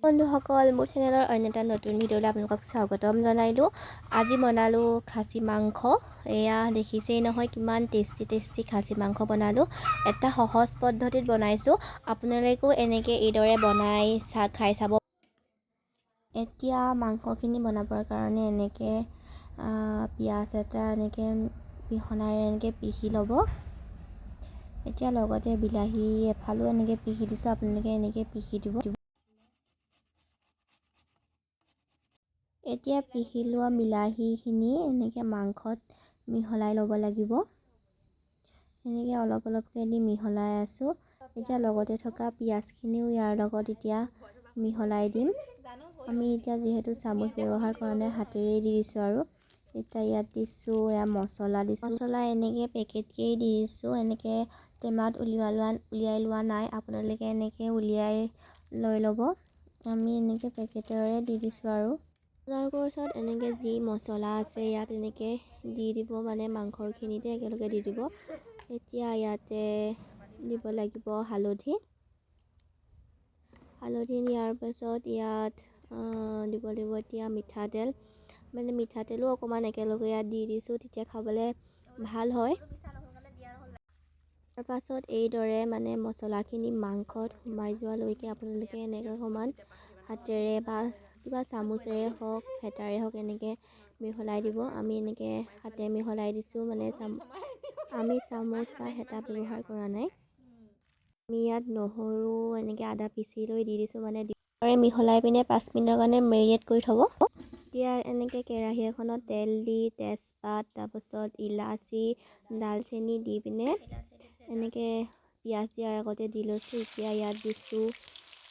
বন্ধুসকল, মোৰ চেনেলৰ অন্য এটা নতুন ভিডিঅ'লৈ আপোনালোকক স্বাগতম জনাইলোঁ। আজি বনালোঁ খাচী মাংস। এয়া দেখিছেই নহয় কিমান টেষ্টি খাচী মাংস বনালোঁ। এটা সহজ পদ্ধতিত বনাইছোঁ। আপোনালোকেও এনেকৈ এইদৰে বনাই খাই চাব। এতিয়া মাংসখিনি বনাবৰ কাৰণে এনেকৈ পিঁয়াজ এটা এনেকৈ পিহনাৰে এনেকৈ পিহি ল'ব। এতিয়া লগতে বিলাহী এফালো এনেকৈ পিহি দিছোঁ। আপোনালোকে এনেকৈ পিহি দিব। এতিয়া পিহি লোৱা বিলাহীখিনি এনেকৈ মাংসত মিহলাই ল'ব লাগিব। এনেকৈ অলপকৈ দি মিহলাই আছোঁ। এতিয়া লগতে থকা পিঁয়াজখিনিও ইয়াৰ লগত এতিয়া মিহলাই দিম। আমি এতিয়া যিহেতু চামুচ ব্যৱহাৰ কৰা নাই, হাতেৰেই দি দিছোঁ। আৰু এতিয়া ইয়াত দিছোঁ এয়া মছলা দিছোঁ। মছলা এনেকৈ পেকেটকেই দি দিছোঁ। এনেকৈ টেমাত উলিয়াই লোৱা নাই। আপোনালোকে এনেকৈ উলিয়াই লৈ ল'ব। আমি এনেকৈ পেকেটৰে দি দিছোঁ। আৰু আপোনালোকৰ ওচৰত এনেকৈ যি মছলা আছে ইয়াত এনেকৈ দি দিব, মানে মাংসখিনিতে একেলগে দি দিব। এতিয়া ইয়াতে দিব লাগিব হালধি দিয়াৰ পাছত ইয়াত দিব লাগিব এতিয়া মিঠাতেল, মানে মিঠাতেলো অকণমান একেলগে ইয়াত দি দিছোঁ, তেতিয়া খাবলৈ ভাল হয়। তাৰ পাছত এইদৰে মানে মছলাখিনি মাংসত সোমাই যোৱালৈকে আপোনালোকে এনেকৈ অকণমান হাতেৰে বা কিবা চামুচেৰে হওক হেতাৰে হওক এনেকৈ মিহলাই দিব। আমি এনেকৈ হাতে মিহলাই দিছোঁ, মানে আমি চামুচ বা হেতা ব্যৱহাৰ কৰা নাই। আমি ইয়াত নহৰু এনেকৈ আদা পিচি লৈ দি দিছোঁ, মানে মিহলাই পিনে 5 মিনিটৰ কাৰণে মেৰিনেট কৰি থ'ব। এতিয়া এনেকৈ কেৰাহী এখনত তেল দি তেজপাত, তাৰপাছত ইলাচি, ডালচেনি দি পিনে এনেকৈ পিঁয়াজ দিয়াৰ আগতে দি লৈছোঁ। এতিয়া ইয়াত দিছোঁ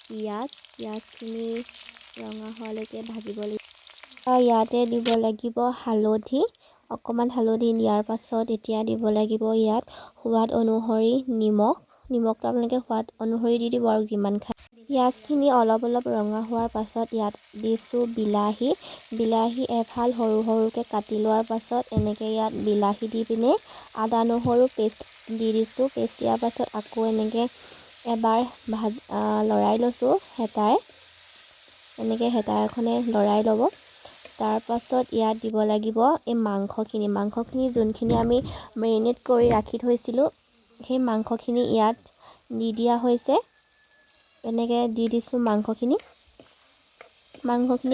পিঁয়াজখিনি ৰঙা হোৱালৈকে ভাজিব লাগিব। ইয়াতে দিব লাগিব হালধি, অকণমান হালধি দিয়াৰ পাছত এতিয়া দিব লাগিব ইয়াত সোৱাদ অনুসৰি নিমখটো আপোনালোকে সোৱাদ অনুসৰি দি দিব আৰু যিমান খায়। পিঁয়াজখিনি অলপ ৰঙা হোৱাৰ পাছত ইয়াত দিছোঁ বিলাহী এফাল সৰুকৈ কাটি লোৱাৰ পাছত এনেকৈ ইয়াত বিলাহী দি পিনে আদা নহৰু পেষ্ট দি দিছোঁ। পেষ্ট দিয়াৰ পাছত আকৌ এনেকৈ এবাৰ লৰাই লৈছোঁ হেতাৰে। এনেকৈ হেতা এখনে লৰাই ল'ব। তাৰ পাছত ইয়াত দিব লাগিব এই মাংসখিনি যোনখিনি আমি মেৰিনেট কৰি ৰাখি থৈছিলোঁ, সেই মাংসখিনি ইয়াত দি দিয়া হৈছে। এনেকৈ দি দিছোঁ মাংসখিনি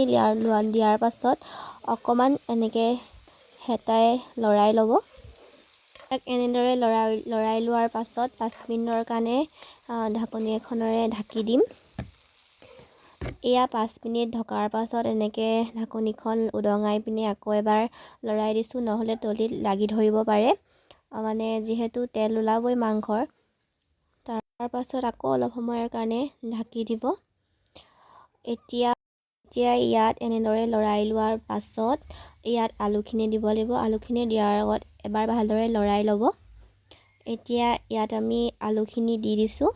দিয়াৰ পাছত অকণমান এনেকৈ হেতাই লৰাই ল'ব। এনেদৰে লৰাই লোৱাৰ পাছত 5 মিনিটৰ কাৰণে ঢাকনি এখনেৰে ঢাকি দিম। এয়া 5 মিনিট ঢকাৰ পাছত এনেকৈ ঢাকনিখন উদঙাই পিনে আকৌ এবাৰ লৰাই দিছোঁ, নহ'লে তলিত লাগি ধৰিব পাৰে, মানে যিহেতু তেল ওলাবই মাংসৰ। তাৰ পাছত আকৌ অলপ সময়ৰ কাৰণে ঢাকি দিব। এতিয়া ইয়াত এনেদৰে লৰাই লোৱাৰ পাছত ইয়াত আলুখিনি দিব লাগিব। আলুখিনি দিয়াৰ আগত এবাৰ ভালদৰে লৰাই ল'ব। এতিয়া ইয়াত আমি আলুখিনি দি দিছোঁ।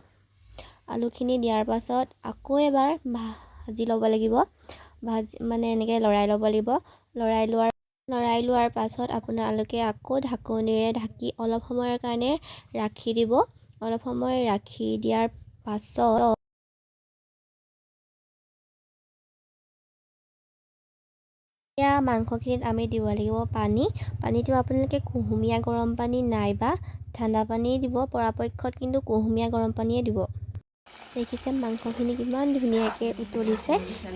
আলুখিনি দিয়াৰ পাছত আকৌ এবাৰ ভাজি ল'ব লাগিব। মানে এনেকৈ লৰাই ল'ব লাগিব। লৰাই লোৱাৰ পাছত আপোনালোকে আকৌ ঢাকনিৰে ঢাকি অলপ সময়ৰ কাৰণে ৰাখি দিব। অলপ সময় ৰাখি দিয়াৰ পাছত এতিয়া মাংসখিনিত আমি দিব লাগিব পানীটো আপোনালোকে কুহুমীয়া গৰম পানী নাইবা ঠাণ্ডা পানী দিব। পৰাপক্ষত কিন্তু কুহুমীয়া গৰম পানীয়ে দিব। দেখিছে মাংসখিনি কিমান ধুনীয়াকৈ উতলিছে।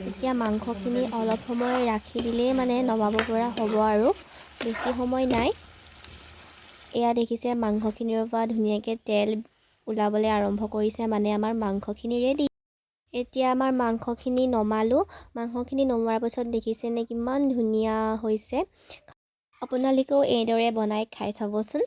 এতিয়া মাংসখিনি অলপ সময় ৰাখি দিলেই মানে নমাব পৰা হ'ব, আৰু বেছি সময় নাই। এয়া দেখিছে মাংসখিনিৰ পৰা ধুনীয়াকৈ তেল ওলাবলৈ আৰম্ভ কৰিছে, মানে আমাৰ মাংসখিনি ৰেডি। এতিয়া আমাৰ মাংসখিনি নমালোঁ। মাংসখিনি নমোৱাৰ পাছত দেখিছেনে কিমান ধুনীয়া হৈছে। আপোনালোকেও এইদৰে বনাই খাই চাবচোন।